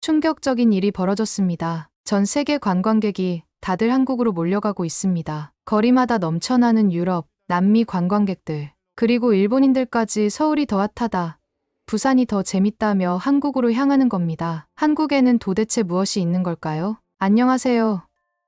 충격적인 일이 벌어졌습니다. 전 세계 관광객이 다들 한국으로 몰려가고 있습니다. 거리마다 넘쳐나는 유럽, 남미 관광객들, 그리고 일본인들까지 서울이 더 핫하다, 부산이 더 재밌다며 한국으로 향하는 겁니다. 한국에는 도대체 무엇이 있는 걸까요? 안녕하세요.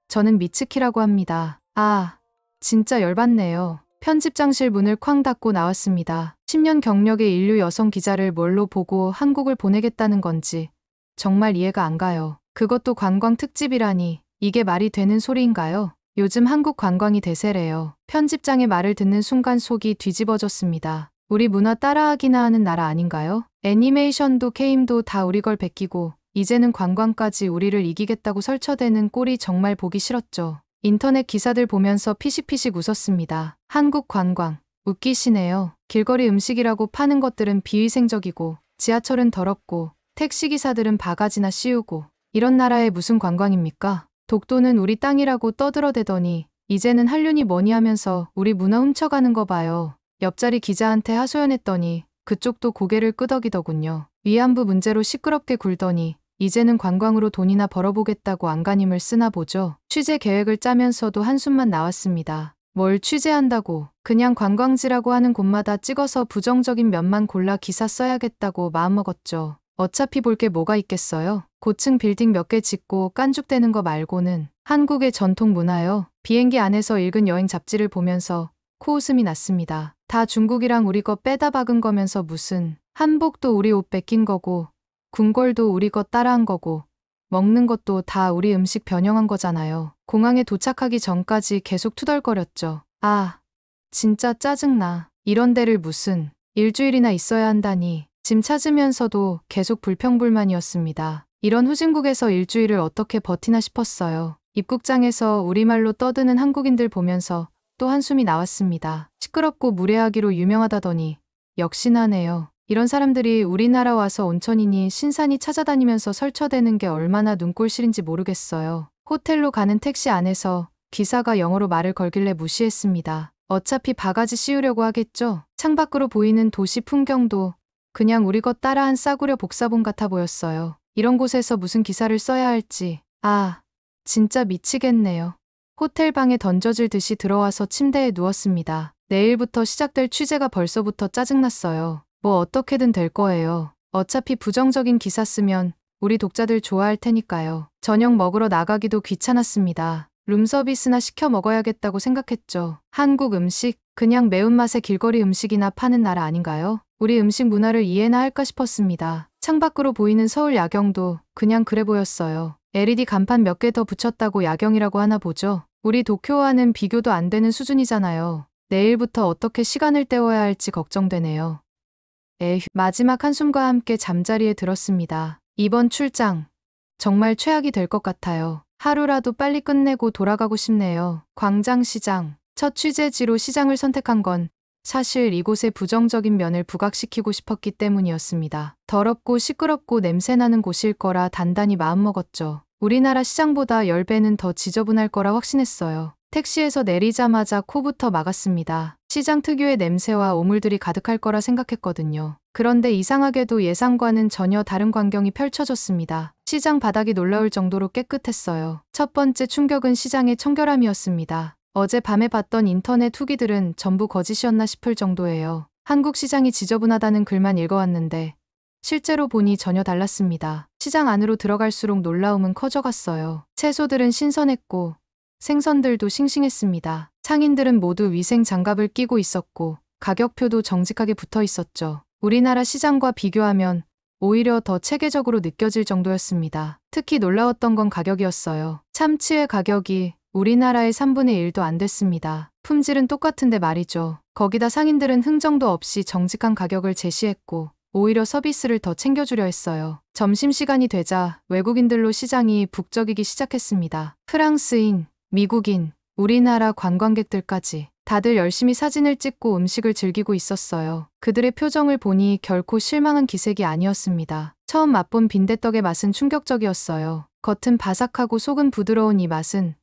저는 미츠키라고 합니다. 아, 진짜 열받네요. 편집장실 문을 쾅 닫고 나왔습니다. 10년 경력의 인류 여성 기자를 뭘로 보고 한국을 보내겠다는 건지 정말 이해가 안 가요. 그것도 관광 특집이라니 이게 말이 되는 소리인가요? 요즘 한국 관광이 대세래요. 편집장의 말을 듣는 순간 속이 뒤집어졌습니다. 우리 문화 따라하기나 하는 나라 아닌가요? 애니메이션도 게임도 다 우리 걸 베끼고 이제는 관광까지 우리를 이기겠다고 설쳐대는 꼴이 정말 보기 싫었죠. 인터넷 기사들 보면서 피식피식 웃었습니다. 한국 관광, 웃기시네요. 길거리 음식이라고 파는 것들은 비위생적이고 지하철은 더럽고 택시기사들은 바가지나 씌우고 이런 나라에 무슨 관광입니까? 독도는 우리 땅이라고 떠들어대더니 이제는 한륜이 뭐니 하면서 우리 문화 훔쳐가는 거 봐요. 옆자리 기자한테 하소연했더니 그쪽도 고개를 끄덕이더군요. 위안부 문제로 시끄럽게 굴더니 이제는 관광으로 돈이나 벌어보겠다고 안간힘을 쓰나 보죠. 취재 계획을 짜면서도 한숨만 나왔습니다. 뭘 취재한다고, 그냥 관광지라고 하는 곳마다 찍어서 부정적인 면만 골라 기사 써야겠다고 마음먹었죠. 어차피 볼 게 뭐가 있겠어요. 고층 빌딩 몇 개 짓고 깐죽대는 거 말고는. 한국의 전통 문화요. 비행기 안에서 읽은 여행 잡지를 보면서 코웃음이 났습니다. 다 중국이랑 우리 거 빼다 박은 거면서 무슨 한복도 우리 옷 뺏긴 거고 궁궐도 우리 것 따라한 거고 먹는 것도 다 우리 음식 변형한 거잖아요. 공항에 도착하기 전까지 계속 투덜거렸죠. 아, 진짜 짜증나. 이런 데를 무슨 일주일이나 있어야 한다니. 짐 찾으면서도 계속 불평불만이었습니다. 이런 후진국에서 일주일을 어떻게 버티나 싶었어요. 입국장에서 우리말로 떠드는 한국인들 보면서 또 한숨이 나왔습니다. 시끄럽고 무례하기로 유명하다더니 역시나네요. 이런 사람들이 우리나라 와서 온천이니 신산이 찾아다니면서 설쳐대는 게 얼마나 눈꼴실인지 모르겠어요. 호텔로 가는 택시 안에서 기사가 영어로 말을 걸길래 무시했습니다. 어차피 바가지 씌우려고 하겠죠. 창밖으로 보이는 도시 풍경도 그냥 우리 것 따라한 싸구려 복사본 같아 보였어요. 이런 곳에서 무슨 기사를 써야 할지. 아, 진짜 미치겠네요. 호텔 방에 던져질 듯이 들어와서 침대에 누웠습니다. 내일부터 시작될 취재가 벌써부터 짜증났어요. 뭐 어떻게든 될 거예요. 어차피 부정적인 기사 쓰면 우리 독자들 좋아할 테니까요. 저녁 먹으러 나가기도 귀찮았습니다. 룸서비스나 시켜 먹어야겠다고 생각했죠. 한국 음식? 그냥 매운맛의 길거리 음식이나 파는 나라 아닌가요? 우리 음식 문화를 이해나 할까 싶었습니다. 창밖으로 보이는 서울 야경도 그냥 그래 보였어요. LED 간판 몇 개 더 붙였다고 야경이라고 하나 보죠. 우리 도쿄와는 비교도 안 되는 수준이잖아요. 내일부터 어떻게 시간을 때워야 할지 걱정되네요. 에휴, 마지막 한숨과 함께 잠자리에 들었습니다. 이번 출장 정말 최악이 될 것 같아요. 하루라도 빨리 끝내고 돌아가고 싶네요. 광장시장. 첫 취재지로 시장을 선택한 건 사실 이곳의 부정적인 면을 부각시키고 싶었기 때문이었습니다. 더럽고 시끄럽고 냄새나는 곳일 거라 단단히 마음먹었죠. 우리나라 시장보다 10배는 더 지저분할 거라 확신했어요. 택시에서 내리자마자 코부터 막았습니다. 시장 특유의 냄새와 오물들이 가득할 거라 생각했거든요. 그런데 이상하게도 예상과는 전혀 다른 광경이 펼쳐졌습니다. 시장 바닥이 놀라울 정도로 깨끗했어요. 첫 번째 충격은 시장의 청결함이었습니다. 어제 밤에 봤던 인터넷 후기들은 전부 거짓이었나 싶을 정도예요. 한국 시장이 지저분하다는 글만 읽어왔는데 실제로 보니 전혀 달랐습니다. 시장 안으로 들어갈수록 놀라움은 커져갔어요. 채소들은 신선했고 생선들도 싱싱했습니다. 상인들은 모두 위생 장갑을 끼고 있었고 가격표도 정직하게 붙어 있었죠. 우리나라 시장과 비교하면 오히려 더 체계적으로 느껴질 정도였습니다. 특히 놀라웠던 건 가격이었어요. 참치의 가격이 우리나라의 3분의 1도 안 됐습니다. 품질은 똑같은데 말이죠. 거기다 상인들은 흥정도 없이 정직한 가격을 제시했고 오히려 서비스를 더 챙겨주려 했어요. 점심시간이 되자 외국인들로 시장이 북적이기 시작했습니다. 프랑스인, 미국인, 우리나라 관광객들까지 다들 열심히 사진을 찍고 음식을 즐기고 있었어요. 그들의 표정을 보니 결코 실망한 기색이 아니었습니다. 처음 맛본 빈대떡의 맛은 충격적이었어요. 겉은 바삭하고 속은 부드러운 이 맛은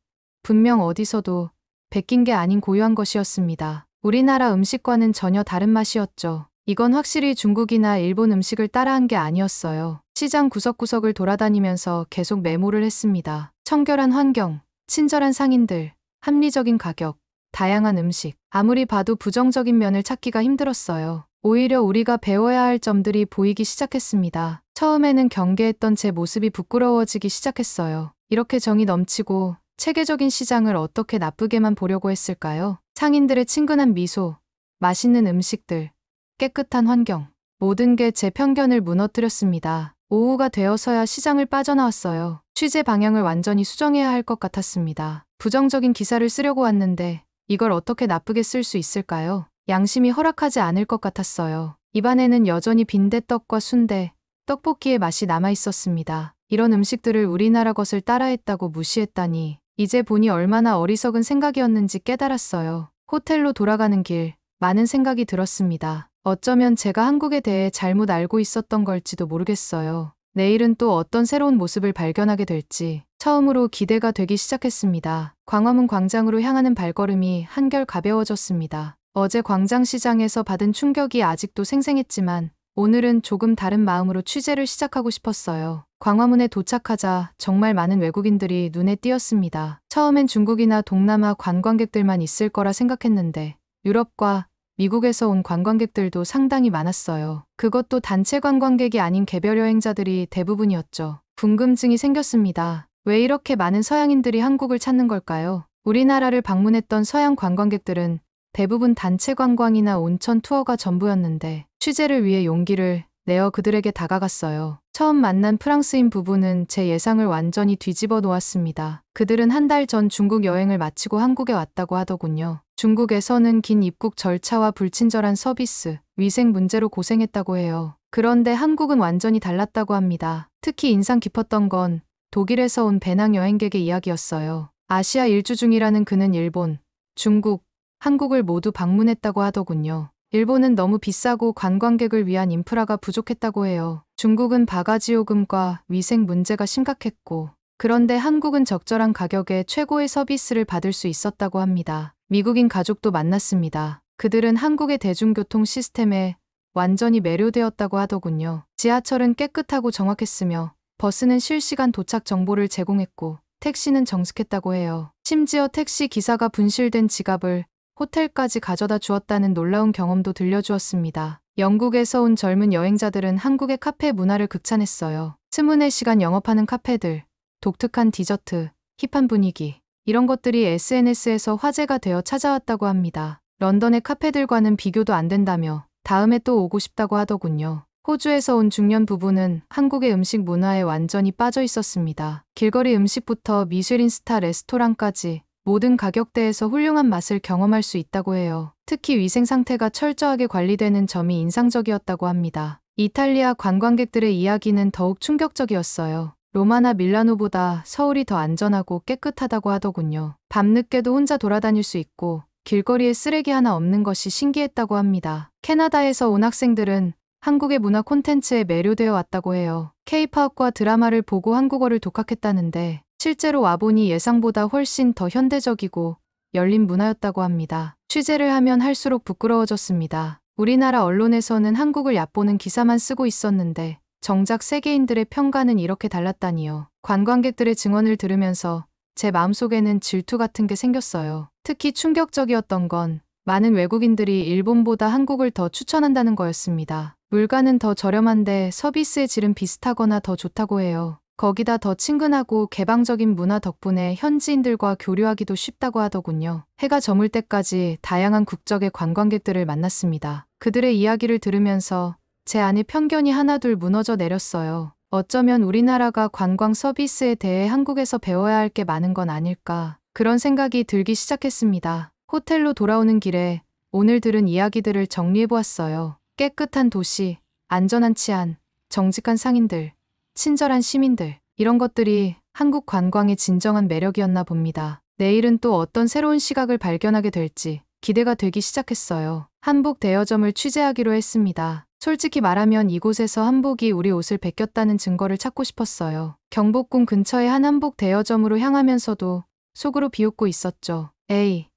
분명 어디서도 베낀 게 아닌 고유한 것이었습니다. 우리나라 음식과는 전혀 다른 맛이었죠. 이건 확실히 중국이나 일본 음식을 따라한 게 아니었어요. 시장 구석구석을 돌아다니면서 계속 메모를 했습니다. 청결한 환경, 친절한 상인들, 합리적인 가격, 다양한 음식. 아무리 봐도 부정적인 면을 찾기가 힘들었어요. 오히려 우리가 배워야 할 점들이 보이기 시작했습니다. 처음에는 경계했던 제 모습이 부끄러워지기 시작했어요. 이렇게 정이 넘치고 체계적인 시장을 어떻게 나쁘게만 보려고 했을까요? 상인들의 친근한 미소, 맛있는 음식들, 깨끗한 환경, 모든 게 제 편견을 무너뜨렸습니다. 오후가 되어서야 시장을 빠져나왔어요. 취재 방향을 완전히 수정해야 할 것 같았습니다. 부정적인 기사를 쓰려고 왔는데 이걸 어떻게 나쁘게 쓸 수 있을까요? 양심이 허락하지 않을 것 같았어요. 입안에는 여전히 빈대떡과 순대, 떡볶이의 맛이 남아 있었습니다. 이런 음식들을 우리나라 것을 따라했다고 무시했다니 이제 보니 얼마나 어리석은 생각이었는지 깨달았어요. 호텔로 돌아가는 길, 많은 생각이 들었습니다. 어쩌면 제가 한국에 대해 잘못 알고 있었던 걸지도 모르겠어요. 내일은 또 어떤 새로운 모습을 발견하게 될지 처음으로 기대가 되기 시작했습니다. 광화문 광장으로 향하는 발걸음이 한결 가벼워졌습니다. 어제 광장시장에서 받은 충격이 아직도 생생했지만 오늘은 조금 다른 마음으로 취재를 시작하고 싶었어요. 광화문에 도착하자 정말 많은 외국인들이 눈에 띄었습니다. 처음엔 중국이나 동남아 관광객들만 있을 거라 생각했는데 유럽과 미국에서 온 관광객들도 상당히 많았어요. 그것도 단체 관광객이 아닌 개별 여행자들이 대부분이었죠. 궁금증이 생겼습니다. 왜 이렇게 많은 서양인들이 한국을 찾는 걸까요? 우리나라를 방문했던 서양 관광객들은 대부분 단체 관광이나 온천 투어가 전부였는데 취재를 위해 용기를 내어 그들에게 다가갔어요. 처음 만난 프랑스인 부부는 제 예상을 완전히 뒤집어 놓았습니다. 그들은 한 달 전 중국 여행을 마치고 한국에 왔다고 하더군요. 중국에서는 긴 입국 절차와 불친절한 서비스, 위생 문제로 고생했다고 해요. 그런데 한국은 완전히 달랐다고 합니다. 특히 인상 깊었던 건 독일에서 온 배낭 여행객의 이야기였어요. 아시아 일주 중이라는 그는 일본, 중국, 한국을 모두 방문했다고 하더군요. 일본은 너무 비싸고 관광객을 위한 인프라가 부족했다고 해요. 중국은 바가지 요금과 위생 문제가 심각했고, 그런데 한국은 적절한 가격에 최고의 서비스를 받을 수 있었다고 합니다. 미국인 가족도 만났습니다. 그들은 한국의 대중교통 시스템에 완전히 매료되었다고 하더군요. 지하철은 깨끗하고 정확했으며 버스는 실시간 도착 정보를 제공했고 택시는 정숙했다고 해요. 심지어 택시 기사가 분실된 지갑을 호텔까지 가져다 주었다는 놀라운 경험도 들려주었습니다. 영국에서 온 젊은 여행자들은 한국의 카페 문화를 극찬했어요. 24시간 영업하는 카페들, 독특한 디저트, 힙한 분위기, 이런 것들이 SNS에서 화제가 되어 찾아왔다고 합니다. 런던의 카페들과는 비교도 안 된다며 다음에 또 오고 싶다고 하더군요. 호주에서 온 중년 부부는 한국의 음식 문화에 완전히 빠져 있었습니다. 길거리 음식부터 미쉐린 스타 레스토랑까지 모든 가격대에서 훌륭한 맛을 경험할 수 있다고 해요. 특히 위생 상태가 철저하게 관리되는 점이 인상적이었다고 합니다. 이탈리아 관광객들의 이야기는 더욱 충격적이었어요. 로마나 밀라노보다 서울이 더 안전하고 깨끗하다고 하더군요. 밤늦게도 혼자 돌아다닐 수 있고 길거리에 쓰레기 하나 없는 것이 신기했다고 합니다. 캐나다에서 온 학생들은 한국의 문화 콘텐츠에 매료되어 왔다고 해요. K-팝과 드라마를 보고 한국어를 독학했다는데 실제로 와보니 예상보다 훨씬 더 현대적이고 열린 문화였다고 합니다. 취재를 하면 할수록 부끄러워졌습니다. 우리나라 언론에서는 한국을 얕보는 기사만 쓰고 있었는데 정작 세계인들의 평가는 이렇게 달랐다니요. 관광객들의 증언을 들으면서 제 마음속에는 질투 같은 게 생겼어요. 특히 충격적이었던 건 많은 외국인들이 일본보다 한국을 더 추천한다는 거였습니다. 물가는 더 저렴한데 서비스의 질은 비슷하거나 더 좋다고 해요. 거기다 더 친근하고 개방적인 문화 덕분에 현지인들과 교류하기도 쉽다고 하더군요. 해가 저물 때까지 다양한 국적의 관광객들을 만났습니다. 그들의 이야기를 들으면서 제 안의 편견이 하나둘 무너져 내렸어요. 어쩌면 우리나라가 관광 서비스에 대해 한국에서 배워야 할 게 많은 건 아닐까. 그런 생각이 들기 시작했습니다. 호텔로 돌아오는 길에 오늘 들은 이야기들을 정리해보았어요. 깨끗한 도시, 안전한 치안, 정직한 상인들, 친절한 시민들, 이런 것들이 한국 관광의 진정한 매력이었나 봅니다. 내일은 또 어떤 새로운 시각을 발견하게 될지 기대가 되기 시작했어요. 한복 대여점을 취재하기로 했습니다. 솔직히 말하면 이곳에서 한복이 우리 옷을 베꼈다는 증거를 찾고 싶었어요. 경복궁 근처의 한 한복 대여점으로 향하면서도 속으로 비웃고 있었죠. 에이,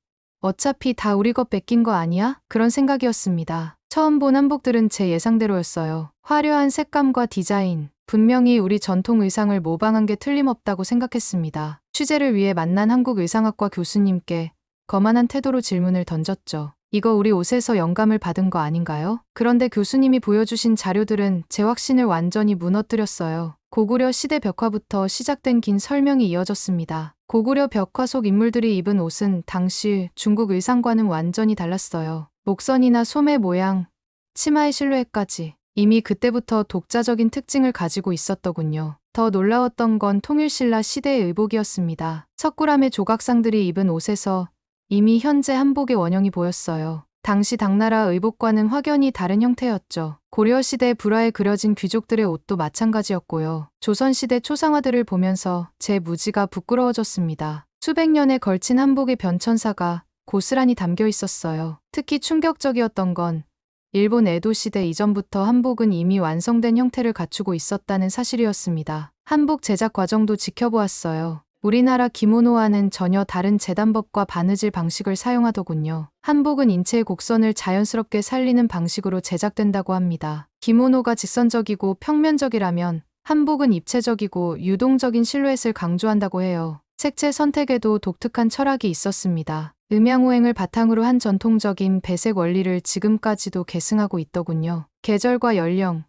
어차피 다 우리 것 베낀 거 아니야? 그런 생각이었습니다. 처음 본 한복들은 제 예상대로였어요. 화려한 색감과 디자인, 분명히 우리 전통 의상을 모방한 게 틀림없다고 생각했습니다. 취재를 위해 만난 한국 의상학과 교수님께 거만한 태도로 질문을 던졌죠. 이거 우리 옷에서 영감을 받은 거 아닌가요? 그런데 교수님이 보여주신 자료들은 제 확신을 완전히 무너뜨렸어요. 고구려 시대 벽화부터 시작된 긴 설명이 이어졌습니다. 고구려 벽화 속 인물들이 입은 옷은 당시 중국 의상과는 완전히 달랐어요. 목선이나 소매 모양, 치마의 실루엣까지 이미 그때부터 독자적인 특징을 가지고 있었더군요. 더 놀라웠던 건 통일신라 시대의 의복이었습니다. 석굴암의 조각상들이 입은 옷에서 이미 현재 한복의 원형이 보였어요. 당시 당나라 의복과는 확연히 다른 형태였죠. 고려시대 불화에 그려진 귀족들의 옷도 마찬가지였고요. 조선시대 초상화들을 보면서 제 무지가 부끄러워졌습니다. 수백 년에 걸친 한복의 변천사가 고스란히 담겨 있었어요. 특히 충격적이었던 건 일본 에도 시대 이전부터 한복은 이미 완성된 형태를 갖추고 있었다는 사실이었습니다. 한복 제작 과정도 지켜보았어요. 우리나라 기모노와는 전혀 다른 재단법과 바느질 방식을 사용하더군요. 한복은 인체의 곡선을 자연스럽게 살리는 방식으로 제작된다고 합니다. 기모노가 직선적이고 평면적이라면 한복은 입체적이고 유동적인 실루엣을 강조한다고 해요. 색채 선택에도 독특한 철학이 있었습니다. 음양오행을 바탕으로 한 전통적인 배색 원리를 지금까지도 계승하고 있더군요. 계절과 연령,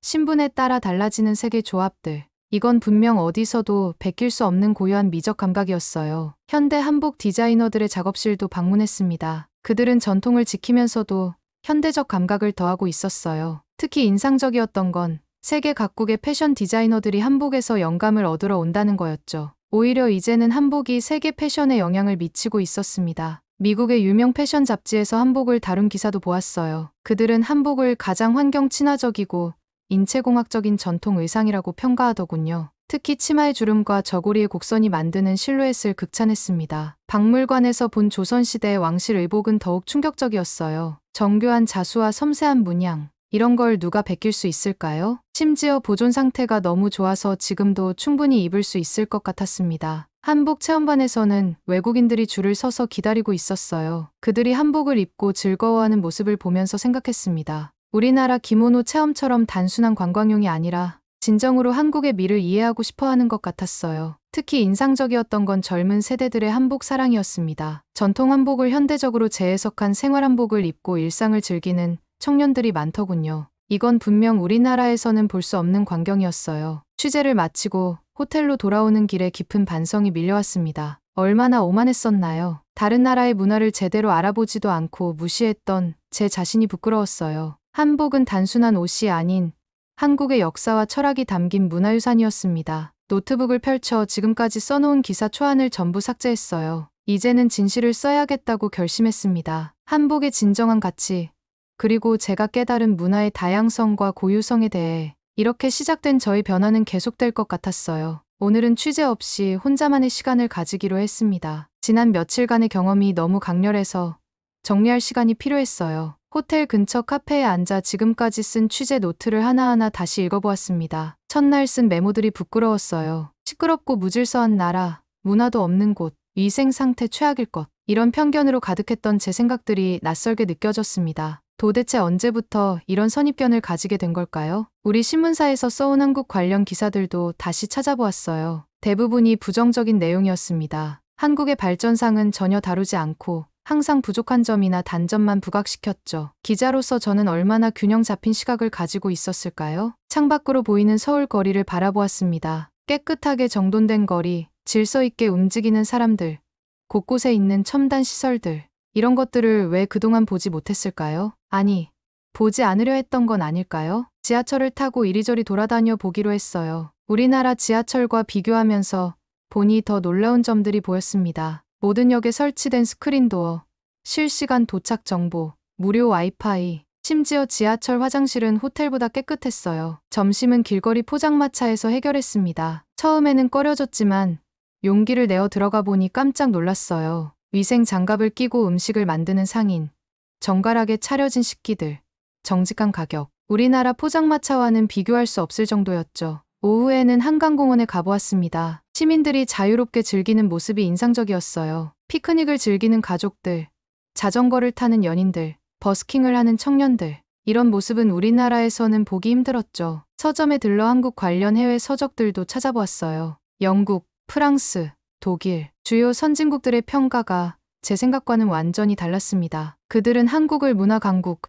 신분에 따라 달라지는 색의 조합들. 이건 분명 어디서도 베낄 수 없는 고유한 미적 감각이었어요. 현대 한복 디자이너들의 작업실도 방문했습니다. 그들은 전통을 지키면서도 현대적 감각을 더하고 있었어요. 특히 인상적이었던 건 세계 각국의 패션 디자이너들이 한복에서 영감을 얻으러 온다는 거였죠. 오히려 이제는 한복이 세계 패션에 영향을 미치고 있었습니다. 미국의 유명 패션 잡지에서 한복을 다룬 기사도 보았어요. 그들은 한복을 가장 환경 친화적이고 인체공학적인 전통 의상이라고 평가하더군요. 특히 치마의 주름과 저고리의 곡선이 만드는 실루엣을 극찬했습니다. 박물관에서 본 조선시대의 왕실 의복은 더욱 충격적이었어요. 정교한 자수와 섬세한 문양. 이런 걸 누가 베낄 수 있을까요? 심지어 보존 상태가 너무 좋아서 지금도 충분히 입을 수 있을 것 같았습니다. 한복 체험관에서는 외국인들이 줄을 서서 기다리고 있었어요. 그들이 한복을 입고 즐거워하는 모습을 보면서 생각했습니다. 우리나라 기모노 체험처럼 단순한 관광용이 아니라 진정으로 한국의 미를 이해하고 싶어하는 것 같았어요. 특히 인상적이었던 건 젊은 세대들의 한복 사랑이었습니다. 전통 한복을 현대적으로 재해석한 생활 한복을 입고 일상을 즐기는 청년들이 많더군요. 이건 분명 우리나라에서는 볼 수 없는 광경이었어요. 취재를 마치고 호텔로 돌아오는 길에 깊은 반성이 밀려왔습니다. 얼마나 오만했었나요? 다른 나라의 문화를 제대로 알아보지도 않고 무시했던 제 자신이 부끄러웠어요. 한복은 단순한 옷이 아닌 한국의 역사와 철학이 담긴 문화유산이었습니다. 노트북을 펼쳐 지금까지 써놓은 기사 초안을 전부 삭제했어요. 이제는 진실을 써야겠다고 결심했습니다. 한복의 진정한 가치, 그리고 제가 깨달은 문화의 다양성과 고유성에 대해 이렇게 시작된 저의 변화는 계속될 것 같았어요. 오늘은 취재 없이 혼자만의 시간을 가지기로 했습니다. 지난 며칠간의 경험이 너무 강렬해서 정리할 시간이 필요했어요. 호텔 근처 카페에 앉아 지금까지 쓴 취재 노트를 하나하나 다시 읽어보았습니다. 첫날 쓴 메모들이 부끄러웠어요. 시끄럽고 무질서한 나라, 문화도 없는 곳, 위생 상태 최악일 것. 이런 편견으로 가득했던 제 생각들이 낯설게 느껴졌습니다. 도대체 언제부터 이런 선입견을 가지게 된 걸까요? 우리 신문사에서 써온 한국 관련 기사들도 다시 찾아보았어요. 대부분이 부정적인 내용이었습니다. 한국의 발전상은 전혀 다루지 않고 항상 부족한 점이나 단점만 부각시켰죠. 기자로서 저는 얼마나 균형 잡힌 시각을 가지고 있었을까요? 창밖으로 보이는 서울 거리를 바라보았습니다. 깨끗하게 정돈된 거리, 질서 있게 움직이는 사람들, 곳곳에 있는 첨단 시설들. 이런 것들을 왜 그동안 보지 못했을까요? 아니, 보지 않으려 했던 건 아닐까요? 지하철을 타고 이리저리 돌아다녀 보기로 했어요. 우리나라 지하철과 비교하면서 보니 더 놀라운 점들이 보였습니다. 모든 역에 설치된 스크린도어, 실시간 도착 정보, 무료 와이파이, 심지어 지하철 화장실은 호텔보다 깨끗했어요. 점심은 길거리 포장마차에서 해결했습니다. 처음에는 꺼려졌지만 용기를 내어 들어가 보니 깜짝 놀랐어요. 위생 장갑을 끼고 음식을 만드는 상인, 정갈하게 차려진 식기들, 정직한 가격. 우리나라 포장마차와는 비교할 수 없을 정도였죠. 오후에는 한강공원에 가보았습니다. 시민들이 자유롭게 즐기는 모습이 인상적이었어요. 피크닉을 즐기는 가족들, 자전거를 타는 연인들, 버스킹을 하는 청년들. 이런 모습은 우리나라에서는 보기 힘들었죠. 서점에 들러 한국 관련 해외 서적들도 찾아보았어요. 영국, 프랑스, 독일, 주요 선진국들의 평가가 제 생각과는 완전히 달랐습니다. 그들은 한국을 문화 강국,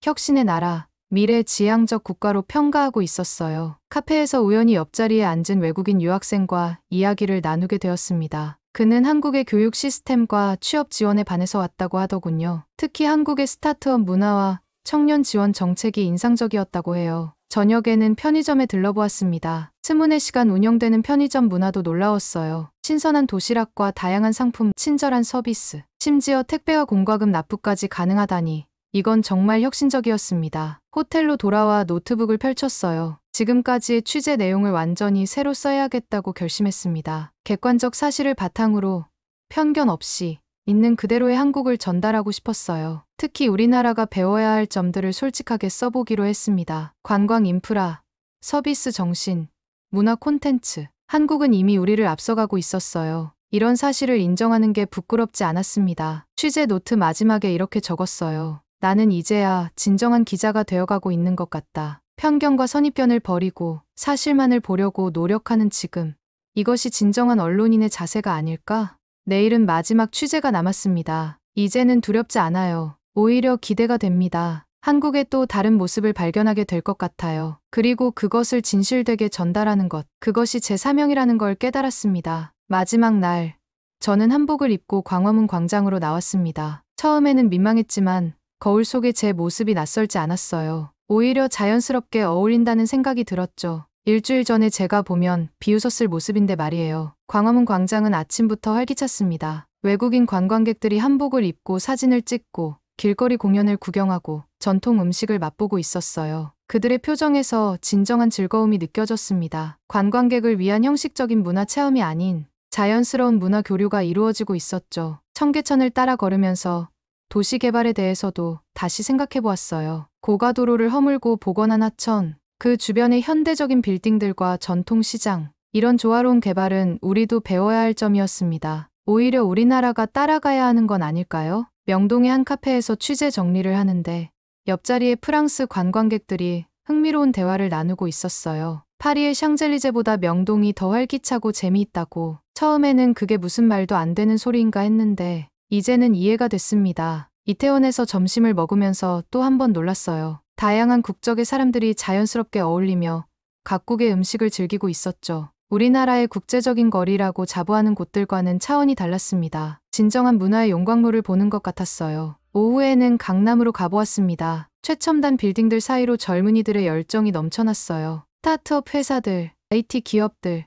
혁신의 나라, 미래 지향적 국가로 평가하고 있었어요. 카페에서 우연히 옆자리에 앉은 외국인 유학생과 이야기를 나누게 되었습니다. 그는 한국의 교육 시스템과 취업 지원에 반해서 왔다고 하더군요. 특히 한국의 스타트업 문화와 청년 지원 정책이 인상적이었다고 해요. 저녁에는 편의점에 들러보았습니다. 20~4시간 운영되는 편의점 문화도 놀라웠어요. 신선한 도시락과 다양한 상품, 친절한 서비스, 심지어 택배와 공과금 납부까지 가능하다니 이건 정말 혁신적이었습니다. 호텔로 돌아와 노트북을 펼쳤어요. 지금까지의 취재 내용을 완전히 새로 써야겠다고 결심했습니다. 객관적 사실을 바탕으로 편견 없이 있는 그대로의 한국을 전달하고 싶었어요. 특히 우리나라가 배워야 할 점들을 솔직하게 써보기로 했습니다. 관광 인프라, 서비스 정신, 문화 콘텐츠. 한국은 이미 우리를 앞서가고 있었어요. 이런 사실을 인정하는 게 부끄럽지 않았습니다. 취재 노트 마지막에 이렇게 적었어요. 나는 이제야 진정한 기자가 되어가고 있는 것 같다. 편견과 선입견을 버리고 사실만을 보려고 노력하는 지금. 이것이 진정한 언론인의 자세가 아닐까? 내일은 마지막 취재가 남았습니다. 이제는 두렵지 않아요. 오히려 기대가 됩니다. 한국의 또 다른 모습을 발견하게 될 것 같아요. 그리고 그것을 진실되게 전달하는 것. 그것이 제 사명이라는 걸 깨달았습니다. 마지막 날, 저는 한복을 입고 광화문 광장으로 나왔습니다. 처음에는 민망했지만 거울 속에 제 모습이 낯설지 않았어요. 오히려 자연스럽게 어울린다는 생각이 들었죠. 일주일 전에 제가 보면 비웃었을 모습인데 말이에요. 광화문 광장은 아침부터 활기찼습니다. 외국인 관광객들이 한복을 입고 사진을 찍고 길거리 공연을 구경하고 전통 음식을 맛보고 있었어요. 그들의 표정에서 진정한 즐거움이 느껴졌습니다. 관광객을 위한 형식적인 문화 체험이 아닌 자연스러운 문화 교류가 이루어지고 있었죠. 청계천을 따라 걸으면서 도시 개발에 대해서도 다시 생각해 보았어요. 고가도로를 허물고 복원한 하천, 그 주변의 현대적인 빌딩들과 전통시장, 이런 조화로운 개발은 우리도 배워야 할 점이었습니다. 오히려 우리나라가 따라가야 하는 건 아닐까요? 명동의 한 카페에서 취재 정리를 하는데 옆자리에 프랑스 관광객들이 흥미로운 대화를 나누고 있었어요. 파리의 샹젤리제보다 명동이 더 활기차고 재미있다고. 처음에는 그게 무슨 말도 안 되는 소리인가 했는데 이제는 이해가 됐습니다. 이태원에서 점심을 먹으면서 또 한 번 놀랐어요. 다양한 국적의 사람들이 자연스럽게 어울리며 각국의 음식을 즐기고 있었죠. 우리나라의 국제적인 거리라고 자부하는 곳들과는 차원이 달랐습니다. 진정한 문화의 용광로를 보는 것 같았어요. 오후에는 강남으로 가보았습니다. 최첨단 빌딩들 사이로 젊은이들의 열정이 넘쳐났어요. 스타트업 회사들, IT 기업들,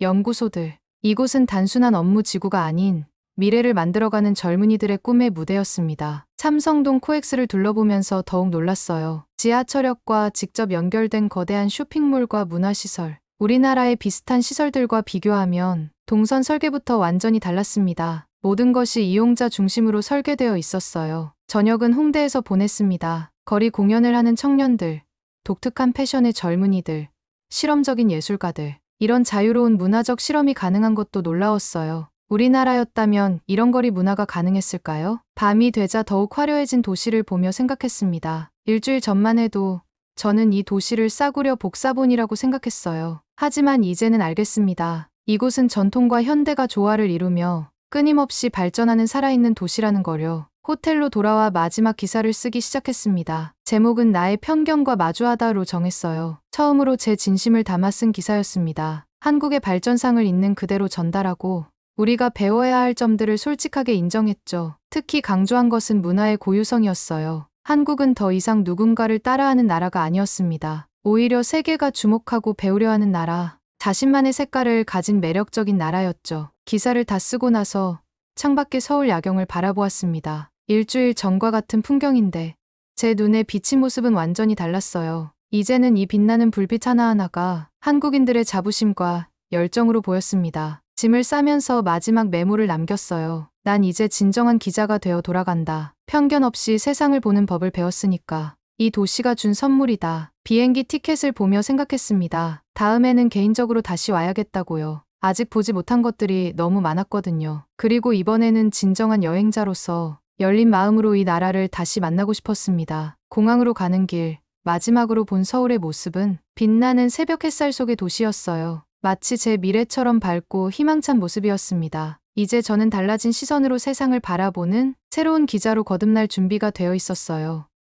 연구소들. 이곳은 단순한 업무 지구가 아닌 미래를 만들어가는 젊은이들의 꿈의 무대였습니다. 삼성동 코엑스를 둘러보면서 더욱 놀랐어요. 지하철역과 직접 연결된 거대한 쇼핑몰과 문화시설. 우리나라의 비슷한 시설들과 비교하면 동선 설계부터 완전히 달랐습니다. 모든 것이 이용자 중심으로 설계되어 있었어요. 저녁은 홍대에서 보냈습니다. 거리 공연을 하는 청년들, 독특한 패션의 젊은이들, 실험적인 예술가들. 이런 자유로운 문화적 실험이 가능한 것도 놀라웠어요. 우리나라였다면 이런 거리 문화가 가능했을까요? 밤이 되자 더욱 화려해진 도시를 보며 생각했습니다. 일주일 전만 해도 저는 이 도시를 싸구려 복사본이라고 생각했어요. 하지만 이제는 알겠습니다. 이곳은 전통과 현대가 조화를 이루며 끊임없이 발전하는 살아있는 도시라는 거요. 호텔로 돌아와 마지막 기사를 쓰기 시작했습니다. 제목은 나의 편견과 마주하다로 정했어요. 처음으로 제 진심을 담아 쓴 기사였습니다. 한국의 발전상을 있는 그대로 전달하고 우리가 배워야 할 점들을 솔직하게 인정했죠. 특히 강조한 것은 문화의 고유성이었어요. 한국은 더 이상 누군가를 따라하는 나라가 아니었습니다. 오히려 세계가 주목하고 배우려 하는 나라, 자신만의 색깔을 가진 매력적인 나라였죠. 기사를 다 쓰고 나서 창밖의 서울 야경을 바라보았습니다. 일주일 전과 같은 풍경인데 제 눈에 비친 모습은 완전히 달랐어요. 이제는 이 빛나는 불빛 하나하나가 한국인들의 자부심과 열정으로 보였습니다. 짐을 싸면서 마지막 메모를 남겼어요. 난 이제 진정한 기자가 되어 돌아간다. 편견 없이 세상을 보는 법을 배웠으니까. 이 도시가 준 선물이다. 비행기 티켓을 보며 생각했습니다. 다음에는 개인적으로 다시 와야겠다고요. 아직 보지 못한 것들이 너무 많았거든요. 그리고 이번에는 진정한 여행자로서 열린 마음으로 이 나라를 다시 만나고 싶었습니다. 공항으로 가는 길, 마지막으로 본 서울의 모습은 빛나는 새벽 햇살 속의 도시였어요. 마치 제 미래처럼 밝고 희망찬 모습이었습니다. 이제 저는 달라진 시선으로 세상을 바라보는 새로운 기자로 거듭날 준비가 되어 있었어요.